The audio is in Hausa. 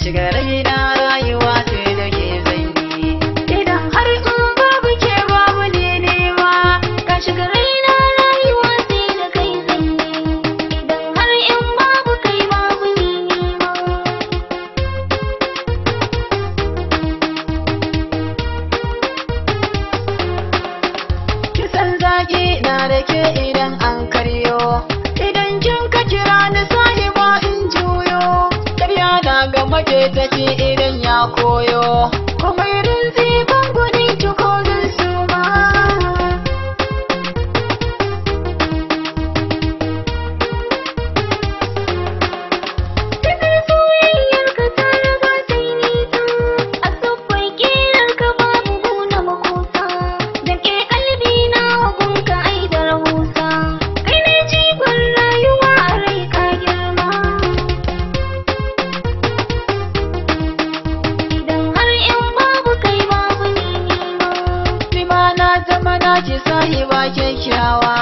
shiga raina rayuwa sai da ke zanyi. Idan har in babu ke babu ne ma, ka shiga raina rayuwa sai da kai zanyi. Idan har in babu kai babu ne ma. Kisan zaki na da ke idan an karyo, idan kin ka kira ni sahiba in juyo. Karya na ga maƙetaci idan ya koyo, kuma irin zibin gudun ki ko zan suma. Tafiyar soyayyar ka ta riga ta yi nisa, a siffar ƙirar ka babu guna makusa. Da ke kalbi na gunka ai da rahusa, kai ne jigon rayuwa a rai ka girma. Idan har in babu kai babu ni ma. Ni ma na zama na ki sahiba kyakkyawa.